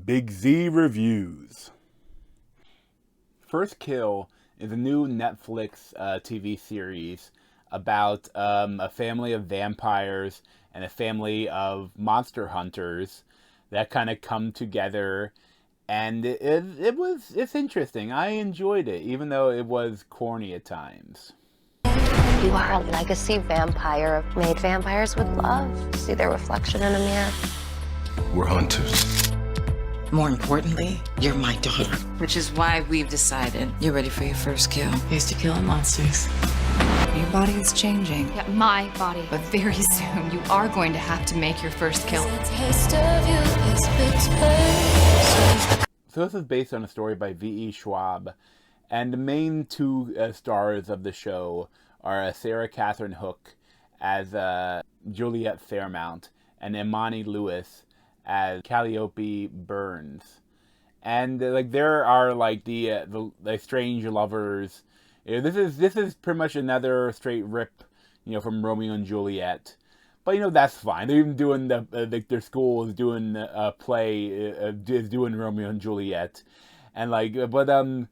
Big Z Reviews. First Kill is a new Netflix TV series about a family of vampires and a family of monster hunters that kind of come together, and it's interesting. I enjoyed it, even though it was corny at times. You are a legacy vampire. Made vampires with love. See their reflection in a mirror. We're hunters. More importantly, you're my daughter. Which is why we've decided you're ready for your first kill. Here's to killing monsters. Your body is changing. Yeah, my body. But very soon, you are going to have to make your first kill. So this is based on a story by V.E. Schwab, and the main two stars of the show are Sarah Catherine Hook as Juliet Fairmount and Imani Lewis as Calliope Burns. And there are the strange lovers. This is pretty much another straight rip, from Romeo and Juliet. But that's fine. They're even doing their school is doing a play, is doing Romeo and Juliet, and the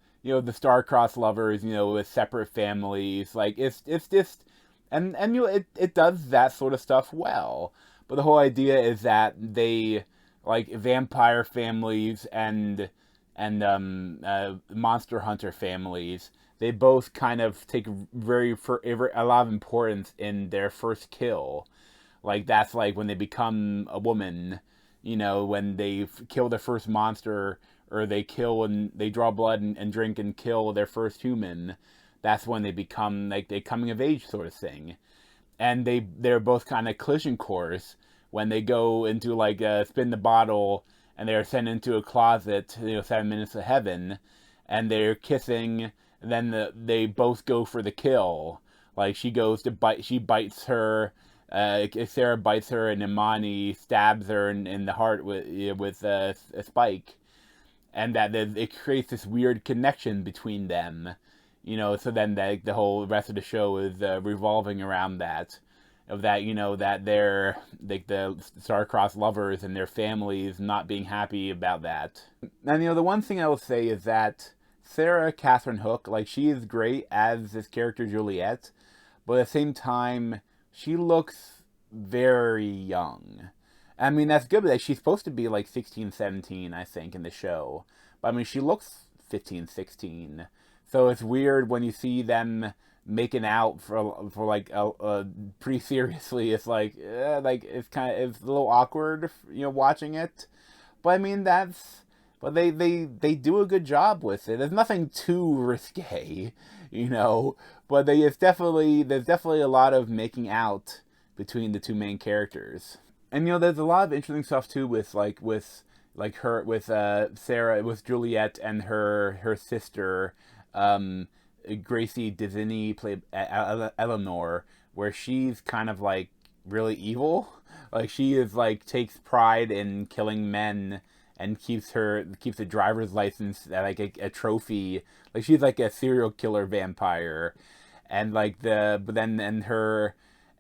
star-crossed lovers, with separate families. It's just, and it does that sort of stuff well. But the whole idea is that they, vampire families and monster hunter families, they both kind of take a lot of importance in their first kill. That's when they become a woman, when they kill their first monster, or they kill and they draw blood and drink and kill their first human. That's when they become a coming of age sort of thing. And they're both kind of collision course when they go into spin the bottle and they're sent into a closet, 7 minutes of heaven, and they're kissing, and then they both go for the kill. She goes to bite, she bites her, Sarah bites her, and Imani stabs her in the heart with a spike, and that it creates this weird connection between them, so then the whole rest of the show is revolving around that. That they're the star-crossed lovers and their families not being happy about that. And the one thing I will say is that Sarah Catherine Hook, she is great as this character Juliet, but at the same time, she looks very young. I mean, that's good, but she's supposed to be 16, 17, I think, in the show. But I mean, she looks 15, 16. So it's weird when you see them making out for pretty seriously. It's it's a little awkward, watching it. But I mean, but they do a good job with it. There's nothing too risque, but there's definitely a lot of making out between the two main characters. And there's a lot of interesting stuff too with Sarah, with Juliet and her sister, Gracie Dizzini, played Eleanor, where she's kind of really evil. She is takes pride in killing men and keeps a driver's license a trophy. She's a serial killer vampire, and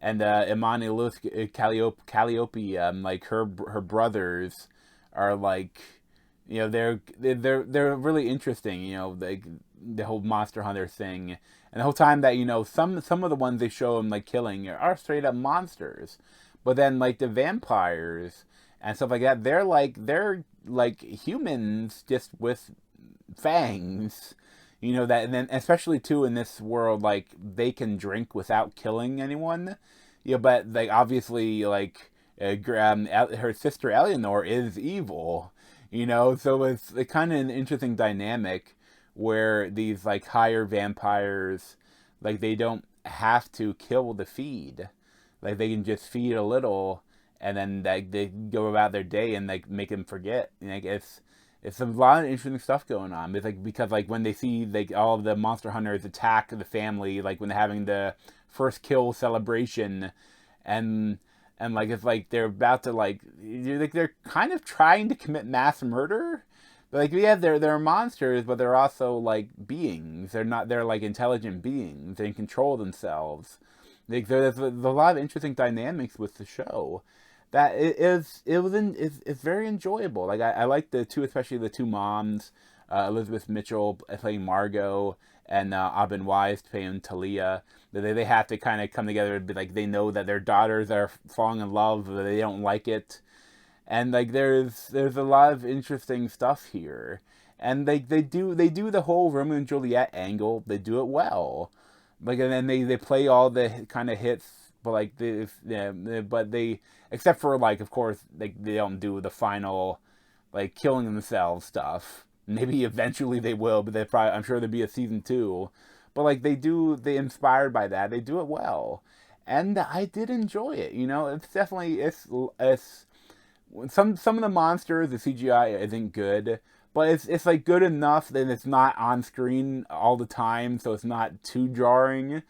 Imani Lewis, Calliope, her brothers are they're really interesting. The whole monster hunter thing, and the whole time that some of the ones they show them killing are straight up monsters, but then the vampires and stuff like that, they're humans just with fangs, that, and then especially too in this world, they can drink without killing anyone, but obviously her sister Eleanor is evil, so it's kind of an interesting dynamic where these higher vampires, they don't have to kill the feed, they can just feed a little, and then they go about their day and make them forget. It's a lot of interesting stuff going on. It's because when they see all of the monster hunters attack the family, when they're having the first kill celebration, and it's they're about to they're kind of trying to commit mass murder. But they're monsters, but they're also beings. They're intelligent beings. They can control themselves. There's a lot of interesting dynamics with the show that it's very enjoyable. Like I like the two, especially the two moms, Elizabeth Mitchell playing Margot and Abin Wise playing Talia. They have to kind of come together and be like, they know that their daughters are falling in love, but they don't like it, and like there's a lot of interesting stuff here, and they do the whole Romeo and Juliet angle. They do it well, like, and then they play all the kind of hits, but like but they, except for like, of course, like they don't do the final like killing themselves stuff. Maybe eventually they will, but I'm sure there'll be a season 2. But like they inspired by that. They do it well, and I did enjoy it. It's definitely it's some of the monsters, the CGI isn't good, but it's like good enough that it's not on screen all the time, so it's not too jarring.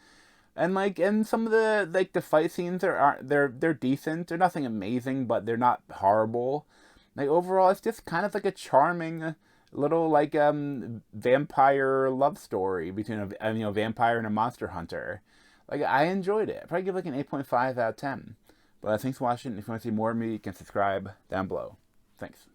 And some of the fight scenes they're decent. They're nothing amazing, but they're not horrible. Like overall, it's just kind of like a charming little like vampire love story between a vampire and a monster hunter. Like I enjoyed it. I'd probably give like an 8.5 out of 10. But thanks for watching. If you want to see more of me, you can subscribe down below. Thanks.